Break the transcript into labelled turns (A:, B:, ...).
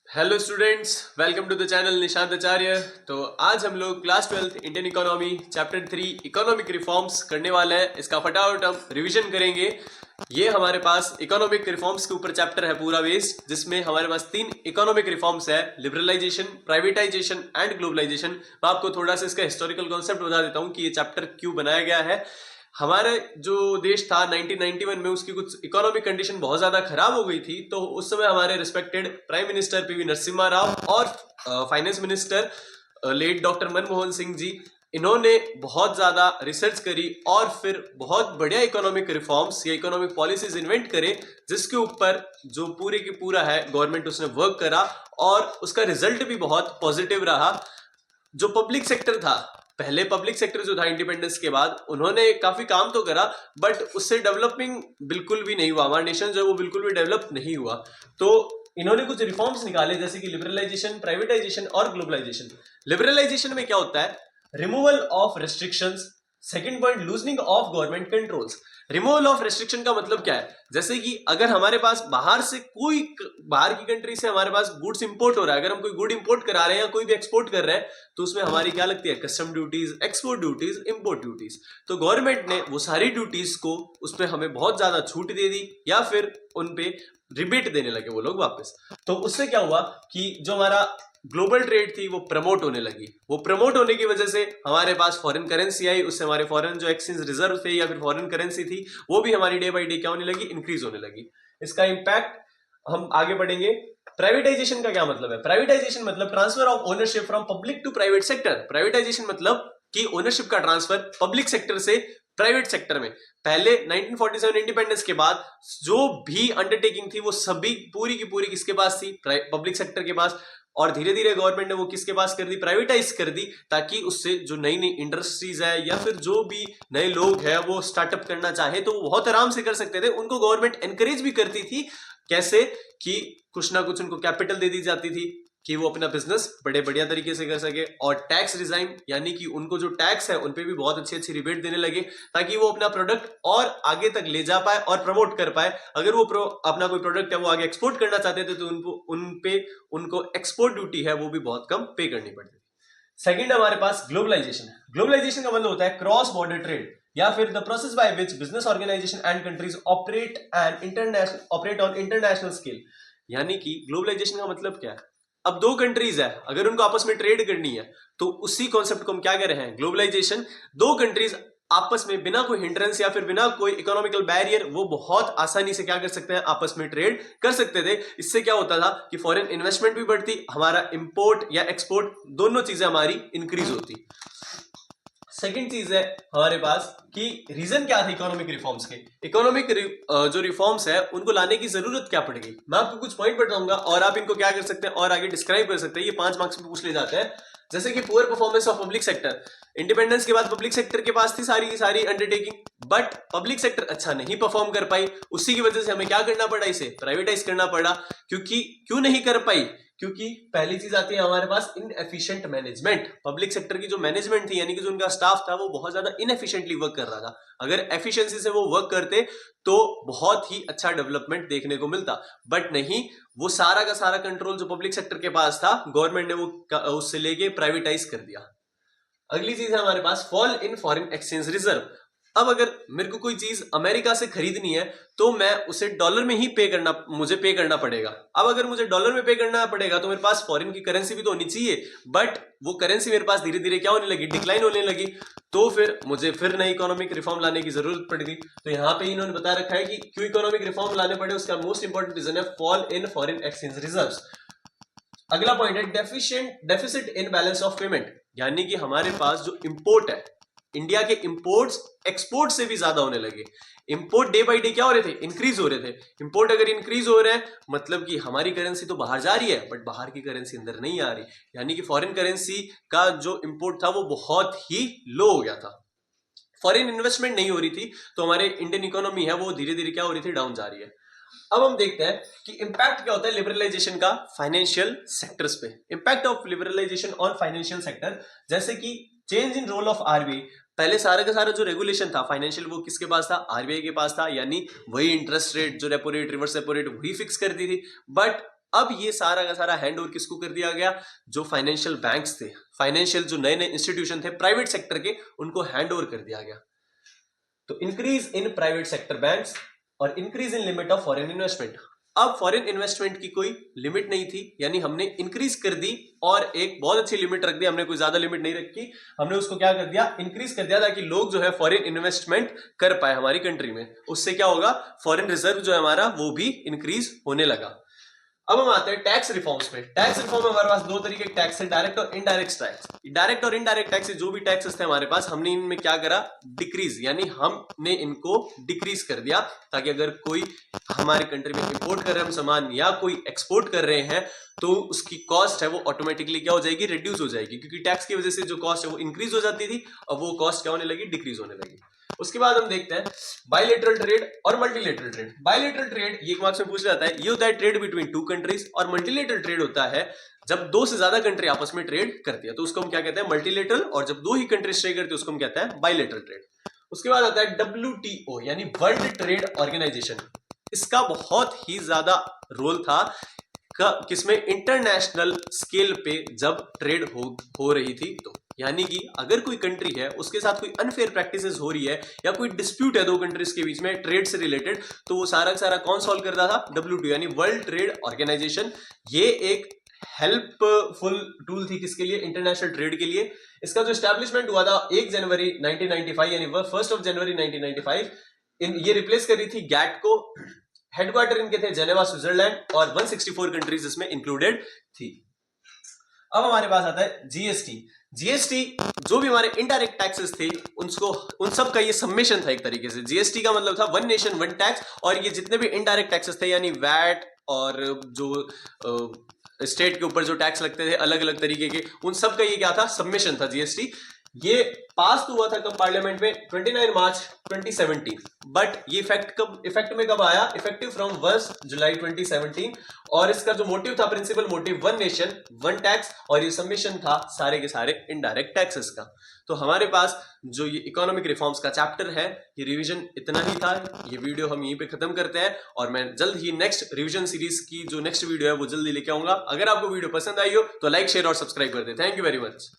A: Hello students, welcome to the channel Nishant Acharya. तो आज हम लोग class 12th Indian economy chapter 3 economic reforms करने वाले हैं। इसका फटाफट हम रिवीजन करेंगे। ये हमारे पास इकोनॉमिक रिफॉर्म्स के ऊपर चैप्टर है पूरा बेस्ड, जिसमें हमारे पास 3 इकोनॉमिक रिफॉर्म्स है, लिबरलाइजेशन, प्राइवेटाइजेशन एंड ग्लोबलाइजेशन। मैं आपको थोड़ा सा इसका हिस्टोरिकल कॉन्सेप्ट बता देता हूँ कि ये चैप्टर क्यों बनाया गया है। हमारे जो देश था 1991 में, उसकी कुछ इकोनॉमिक कंडीशन बहुत ज्यादा खराब हो गई थी। तो उस समय हमारे respected prime minister PV Narasimha Rao और finance minister late doctor Manmohan Singh ji, इन्होंने बहुत ज्यादा रिसर्च करी और फिर बहुत बढ़िया इकोनॉमिक रिफॉर्म्स या इकोनॉमिक पॉलिसीज इन्वेंट करे, जिसके ऊपर जो पूरे की पूरा है गवर्नमेंट उसने वर्क करा और उसका रिजल्ट भी बहुत पॉजिटिव रहा। जो पब्लिक सेक्टर था, पहले पब्लिक सेक्टर जो था इंडिपेंडेंस के बाद, उन्होंने काफी काम तो करा बट उससे डेवलपिंग बिल्कुल भी नहीं हुआ। हमारा नेशन जो है वो बिल्कुल भी डेवलप नहीं हुआ। तो इन्होंने कुछ रिफॉर्म्स निकाले, जैसे कि लिबरलाइजेशन, प्राइवेटाइजेशन और ग्लोबलाइजेशन। लिबरलाइजेशन में क्या होता है? Removal of restrictions. Second point, loosening of government controls. Removal of restriction का मतलब क्या है? जैसे कि अगर हमारे पास बाहर की कंट्री से हमारे पास गुड्स इंपोर्ट हो रहा है, अगर हम कोई गुड इंपोर्ट करा रहे हैं या कोई भी एक्सपोर्ट कर रहे हैं, तो उसमें हमारी क्या लगती है? Custom duties, export duties, import duties. तो गवर्नमेंट ने वो सारी ड्यूटीज को, उस पर हमें बहुत ज्यादा छूट दे दी या फिर उन पे रिबेट देने लगे वो लोग वापस। तो उससे क्या हुआ कि जो हमारा ग्लोबल ट्रेड थी वो प्रमोट होने लगी। वो प्रमोट होने की वजह से हमारे पास फॉरेन करेंसी आई, उससे हमारे फॉरेन जो एक्सचेंज रिजर्व थे या फिर फॉरेन करेंसी थी, वो भी हमारी डे बाई डे क्या होने लगी? इंक्रीज होने लगी। इसका इंपैक्ट हम आगे बढ़ेंगे। प्राइवेटाइजेशन का क्या मतलब है? प्राइवेटाइजेशन मतलब transfer of ownership from public to private sector. Privatisation मतलब कि ओनरशिप का ट्रांसफर पब्लिक सेक्टर से प्राइवेट सेक्टर में। पहले 1947 इंडिपेंडेंस के बाद जो भी अंडरटेकिंग थी वो सभी पूरी की पूरी किसके पास थी? पब्लिक सेक्टर के पास। और धीरे धीरे गवर्नमेंट ने वो किसके पास कर दी? प्राइवेटाइज कर दी, ताकि उससे जो नई नई इंडस्ट्रीज है या फिर जो भी नए लोग हैं वो स्टार्टअप करना चाहे तो वो बहुत आराम से कर सकते थे। उनको गवर्नमेंट एनकरेज भी करती थी। कैसे? कि कुछ ना कुछ उनको कैपिटल दे दी जाती थी कि वो अपना बिजनेस बड़े बढ़िया तरीके से कर सके। और टैक्स रिजाइन, यानी कि उनको जो टैक्स है उन पे भी बहुत अच्छी अच्छी रिबेट देने लगे, ताकि वो अपना प्रोडक्ट और आगे तक ले जा पाए और प्रमोट कर पाए। अगर वो अपना कोई प्रोडक्ट है वो आगे एक्सपोर्ट करना चाहते थे, तो उनको एक्सपोर्ट ड्यूटी है वो भी बहुत कम पे करनी पड़ती थी। सेकंड हमारे पास ग्लोबलाइजेशन है। ग्लोबलाइजेशन का मतलब होता है क्रॉस बॉर्डर ट्रेड, या फिर the process by which business organisation and countries operate on international scale. यानी कि ग्लोबलाइजेशन का मतलब क्या है? अब दो कंट्रीज है, अगर उनको आपस में ट्रेड करनी है, तो उसी कॉन्सेप्ट को हम क्या कह रहे हैं? ग्लोबलाइजेशन। दो कंट्रीज आपस में बिना कोई हिंड्रेंस या फिर बिना कोई इकोनॉमिकल बैरियर, वो बहुत आसानी से क्या कर सकते हैं? आपस में ट्रेड कर सकते थे। इससे क्या होता था कि फॉरेन इन्वेस्टमेंट भी बढ़ती, हमारा इंपोर्ट या एक्सपोर्ट दोनों चीजें हमारी इंक्रीज होती। सेकंड चीज है हमारे पास कि रीजन क्या थे इकोनॉमिक रिफॉर्म्स के। जो रिफॉर्म्स है उनको लाने की जरूरत क्या पड़ गई? मैं आपको कुछ पॉइंट बताऊंगा और आप इनको क्या कर सकते हैं और आगे डिस्क्राइब कर सकते हैं। ये 5 मार्क्स में पूछ ले जाते हैं। जैसे कि poor performance of public sector. Independence के बाद पब्लिक सेक्टर के पास थी सारी की सारी अंडरटेकिंग, बट पब्लिक सेक्टर अच्छा नहीं परफॉर्म कर पाई। उसी की वजह से हमें क्या करना पड़ा? इसे प्राइवेटाइज करना पड़ा। क्यों नहीं कर पाई? क्योंकि पहली चीज आती है हमारे पास इनएफिशिएंट मैनेजमेंट। पब्लिक सेक्टर की जो मैनेजमेंट थी, यानी कि जो उनका स्टाफ था, वो बहुत ज्यादा इनएफिशिएंटली वर्क कर रहा था। अगर एफिशिएंसी से वो वर्क करते तो बहुत ही अच्छा डेवलपमेंट देखने को मिलता, बट नहीं। वो सारा का सारा कंट्रोल जो पब्लिक सेक्टर के पास था, गवर्नमेंट ने वो उससे लेके प्राइवेटाइज कर दिया। अगली चीज है हमारे पास fall in foreign exchange reserve. अब अगर मेरे को कोई चीज अमेरिका से खरीदनी है तो मैं उसे डॉलर में ही मुझे पे करना पड़ेगा। अब अगर मुझे डॉलर में पे करना पड़ेगा तो मेरे पास फॉरेन की करेंसी भी तो होनी चाहिए, बट वो करेंसी मेरे पास धीरे धीरे क्या होने लगी? डिक्लाइन होने लगी। तो फिर मुझे नई इकोनॉमिक रिफॉर्म लाने की जरूरत पड़ेगी। तो यहाँ पे इन्होंने बता रखा है कि क्यों इकोनॉमिक रिफॉर्म लाने पड़े, उसका मोस्ट इंपॉर्टेंट रीजन है fall in foreign exchange reserves. अगला पॉइंट है deficit in balance of payment. यानी कि हमारे पास जो इंपोर्ट है, इंडिया के इंपोर्ट्स एक्सपोर्ट से भी ज्यादा होने लगे। इंपोर्ट डे बाई डे क्या हो रहे थे? इंक्रीज हो रहे थे। इंपोर्ट अगर इंक्रीज हो रहे हैं मतलब कि हमारी करेंसी तो बाहर जा रही है, बट बाहर की करेंसी अंदर नहीं आ रही। यानी कि फॉरेन करेंसी का जो इंपोर्ट था वो बहुत ही लो हो गया था। फॉरेन इन्वेस्टमेंट नहीं हो रही थी, तो हमारे इंडियन इकोनॉमी है वो धीरे धीरे क्या हो रही थी? डाउन जा रही है। अब हम देखते हैं कि इंपैक्ट क्या होता है लिबरलाइजेशन का फाइनेंशियल सेक्टर्स पे। Impact of liberalisation on financial sector, जैसे कि change in role of RBI. पहले सारा का सारा जो रेगुलेशन था फाइनेंशियल, वो किसके पास था? आरबीआई के पास था। यानी वही इंटरेस्ट रेट, जो repo rate, reverse repo rate, वही फिक्स करती थी। बट अब ये सारा का सारा हैंड ओवर किसको कर दिया गया? जो फाइनेंशियल बैंक्स थे, फाइनेंशियल जो नए नए इंस्टीट्यूशन थे प्राइवेट सेक्टर के, उनको हैंड ओवर कर दिया गया। तो increase in private sector banks और increase in limit of foreign investment. अब फॉरेन इन्वेस्टमेंट की कोई लिमिट नहीं थी, यानी हमने इंक्रीज कर दी और एक बहुत अच्छी लिमिट रख दी, हमने कोई ज्यादा लिमिट नहीं रखी, हमने उसको क्या कर दिया? इंक्रीज कर दिया, ताकि लोग जो है फॉरेन इन्वेस्टमेंट कर पाए हमारी कंट्री में। उससे क्या होगा? फॉरेन रिजर्व जो है हमारा वो भी इंक्रीज होने लगा। अब हम आते हैं टैक्स रिफॉर्म्स पे। टैक्स रिफॉर्म में हमारे पास दो तरीके के टैक्स है, डायरेक्ट और इनडायरेक्ट टैक्स। डायरेक्ट और इनडायरेक्ट टैक्स जो भी टैक्सेस थे हमारे पास, हमने इनमें क्या करा? डिक्रीज, यानी हमने इनको डिक्रीज कर दिया, ताकि अगर कोई हमारी कंट्री में इंपोर्ट कर रहे हैं हम सामान या कोई एक्सपोर्ट कर रहे हैं तो उसकी कॉस्ट है वो ऑटोमेटिकली क्या हो जाएगी? रिड्यूस हो जाएगी, क्योंकि टैक्स की वजह से जो कॉस्ट है वो इंक्रीज हो जाती थी, अब वो कॉस्ट क्या होने लगी? डिक्रीज होने लगी। उसके बाद हम देखते हैं बायलैटरल ट्रेड और मल्टीलैटरल ट्रेड। बायलैटरल ट्रेड ये एक मार्क्स में पूछ जाता है, ये होता है ट्रेड बिटवीन टू कंट्रीज, और मल्टीलैटरल ट्रेड होता है जब दो से ज्यादा कंट्री आपस में ट्रेड करती है, तो उसको हम क्या कहते हैं? मल्टीलैटरल। और जब दो ही कंट्रीज ट्रेड करती है उसको हम कहते हैं बायलैटरल ट्रेड। उसके बाद आता है WTO यानी वर्ल्ड ट्रेड ऑर्गेनाइजेशन। इसका बहुत ही ज्यादा रोल था किसमें? इंटरनेशनल स्केल पे जब ट्रेड हो रही थी, तो यानी कि अगर कोई कंट्री है उसके साथ कोई अनफेयर प्रैक्टिसेस हो रही है या कोई डिस्प्यूट है दो कंट्रीज के बीच में ट्रेड से रिलेटेड, तो वो सारा का सारा कौन सॉल्व करता था? WTO यानी वर्ल्ड ट्रेड ऑर्गेनाइजेशन। ये एक हेल्पफुल टूल थी किसके लिए? इंटरनेशनल ट्रेड के लिए। इसका जो एस्टैब्लिशमेंट हुआ था 1 जनवरी 1995 यानी 1 जनवरी 1995, ये रिप्लेस कर रही थी गैट को। हेडक्वार्टर इनके थे जेनेवा स्विट्जरलैंड, और 164 कंट्रीज इसमें इंक्लूडेड थी। अब हमारे पास आता है जीएसटी। जीएसटी जो भी हमारे इनडायरेक्ट टैक्सेस थे उनको, उन सब का ये सम्मेशन था एक तरीके से। जीएसटी का मतलब था वन नेशन वन टैक्स, और ये जितने भी इनडायरेक्ट टैक्सेस थे यानी वैट और जो स्टेट के ऊपर जो टैक्स लगते थे अलग अलग तरीके के, उन सब का ये क्या था? सम्मेशन था जीएसटी। ये पास हुआ था कब? पार्लियामेंट में 29 मार्च 2017। बट ये इफेक्ट में कब आया? Effective from 1 July 2017। और इसका जो मोटिव था, principal motive, one nation one tax, और ये सबमिशन था सारे के सारे इनडायरेक्ट टैक्सेस का। तो हमारे पास जो ये इकोनॉमिक रिफॉर्म्स का चैप्टर है, ये रिवीजन इतना ही था। ये वीडियो हम यहीं पे खत्म करते हैं, और मैं जल्द ही नेक्स्ट रिवीजन सीरीज की जो नेक्स्ट वीडियो है वो जल्दी लेके आऊंगा। अगर आपको वीडियो पसंद आई हो तो लाइक, शेयर और सब्सक्राइब कर दे। Thank you very much.